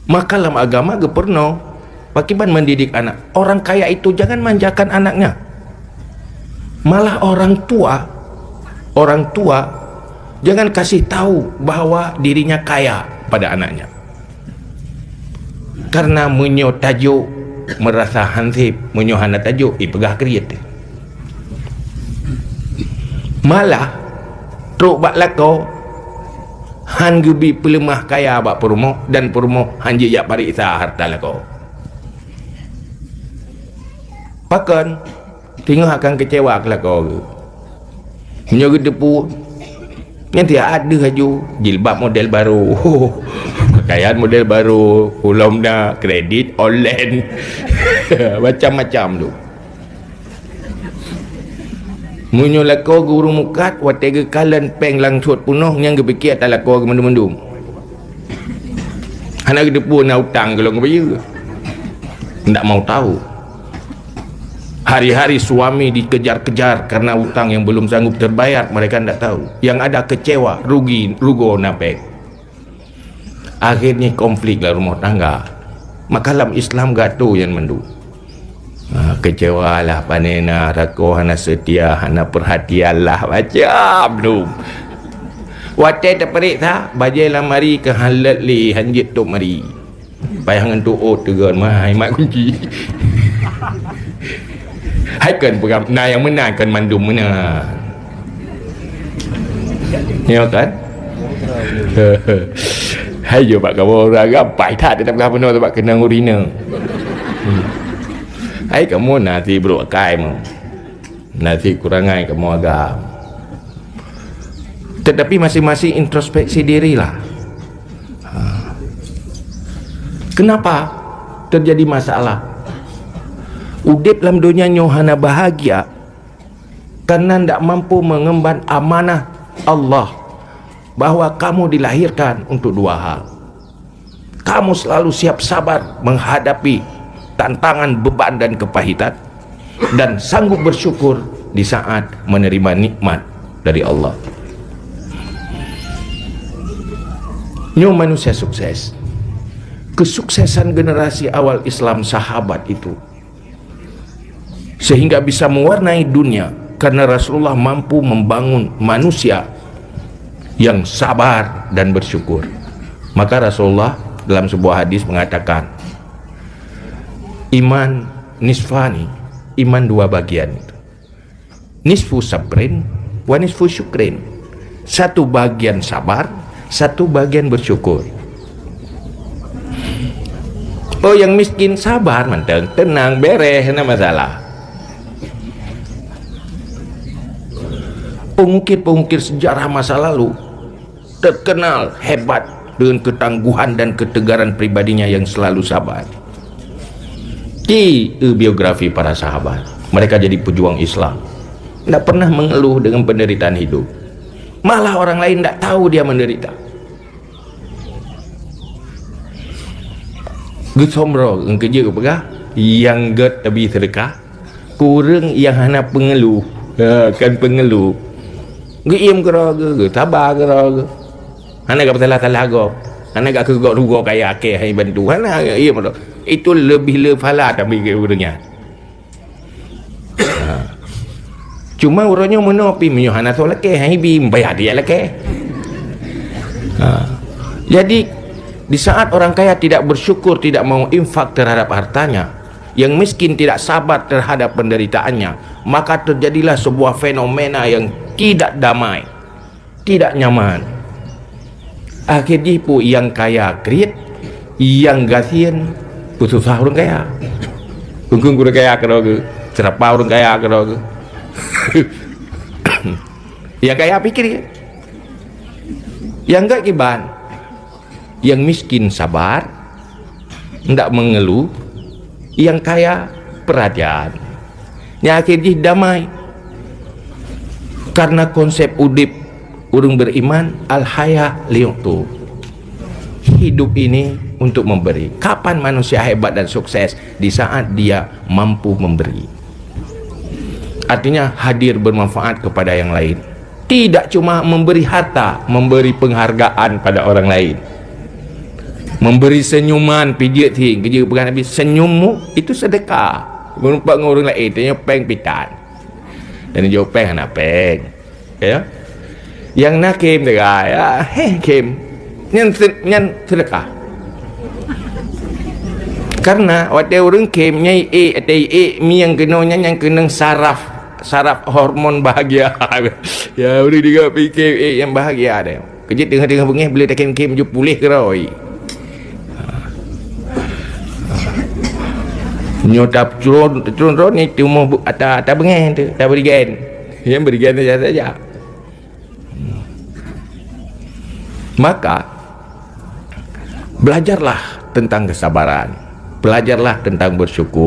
Maka dalam agama geperno bagaimana mendidik anak. Orang kaya itu jangan manjakan anaknya. Malah orang tua jangan kasih tahu bahwa dirinya kaya pada anaknya. Karena menyo tajuk merasa hansip, menyo hana tajuk ipegah kriet. Malah truk bak lako han gebi pelemah kaya bak perumoh dan perumoh hanji yak pariksa harta lako. Pakan tengok akan kecewa kelako. Menyo gedepu nanti ada haju jilbab model baru, pakaian model baru, ulom dah kredit online macam-macam tu. Munyo lako guru mukat watega kalan peng langsut punuh yang gepikir tak lako mendum-mendum. Anak gedepu nak utang kalau ngabaya. Ndak mau tahu. Hari-hari suami dikejar-kejar karena utang yang belum sanggup terbayar, mereka tidak tahu. Yang ada kecewa, rugi, rugo napek. Akhirnya konflik dalam rumah tangga. Maka dalam Islam gato yang mendu. Kecewa lah panena, rako hana setia, hana perhatian lah macam tu. Watai terperik tak, bajai lah mari ke halat li, hanjit tu mari. Bayangan tu tegan, mahai mak kunci. Hai kan peram nah yang menang kan mandum menang. Ya kan? Hai jo pak kamu orang pai tak tetap kau penuh tempat kena urina. Hai kamu nanti bro kai mu. Nanti kurangai kamu agak. Tetapi masing-masing introspeksi dirilah. Kenapa terjadi masalah? Udip dalam dunia nyohana bahagia karena tidak mampu mengemban amanah Allah bahwa kamu dilahirkan untuk dua hal. Kamu selalu siap sabar menghadapi tantangan, beban dan kepahitan, dan sanggup bersyukur di saat menerima nikmat dari Allah. Nyo manusia sukses. Kesuksesan generasi awal Islam sahabat itu sehingga bisa mewarnai dunia karena Rasulullah mampu membangun manusia yang sabar dan bersyukur. Maka Rasulullah dalam sebuah hadis mengatakan, iman nisfani, iman dua bagian itu. Nisfu sabrin wa nisfu syukrin. Satu bagian sabar, satu bagian bersyukur. Oh, yang miskin sabar manteng, tenang, beres, tidak masalah. Pengukir-pengukir sejarah masa lalu terkenal hebat dengan ketangguhan dan ketegaran pribadinya yang selalu sabar. Di biografi para sahabat, mereka jadi pejuang Islam, tidak pernah mengeluh dengan penderitaan hidup. Malah orang lain tidak tahu dia menderita. Gesomro kerja apa? Yang get lebih sedekah, kurang yang hanya pengeluh, kan pengeluh. Giim keraga, sabar keraga. Hana gak salah-salah go. Hana gak kegok rugo kaya akeh hai bantu. Hana iya mono. Itu lebih lefala tapi urangnya. Cuma urangnya menopi menyo hana solat ke hai bim bayar dia lake. Jadi di saat orang kaya tidak bersyukur, tidak mau infak terhadap hartanya, yang miskin tidak sabar terhadap penderitaannya, maka terjadilah sebuah fenomena yang tidak damai, tidak nyaman. Akhirnya pun yang kaya kriit, yang gasian susah orang kaya. Kungkung kurang kaya keroge, cerapa orang kaya keroge. Yang kaya pikir ya. Yang enggak kiban. Yang miskin sabar, tidak mengeluh. Yang kaya perhatian. Yang akhirnya damai. Karena konsep udip urung beriman al-haya liyu'tu. Hidup ini untuk memberi. Kapan manusia hebat dan sukses? Di saat dia mampu memberi. Artinya hadir bermanfaat kepada yang lain. Tidak cuma memberi harta, memberi penghargaan pada orang lain. Memberi senyuman pijit ting kerja pegang habis senyummu itu sedekah. Berumpak dengan orang lain tanya peng pitan. Dan jauh peng anak peng. Ya. Yang nak kem dekat ya, kem. Nyan sedekah. Karena waktu orang kem nyai mi yang kena saraf hormon bahagia. Ya boleh juga fikir yang bahagia ada. Kerja tengah-tengah bengih boleh tak kem je pulih ke roi. Nyotap turun ni tu mau atas bengih tu tak berikan. Yang berikan saja. Maka belajarlah tentang kesabaran, belajarlah tentang bersyukur.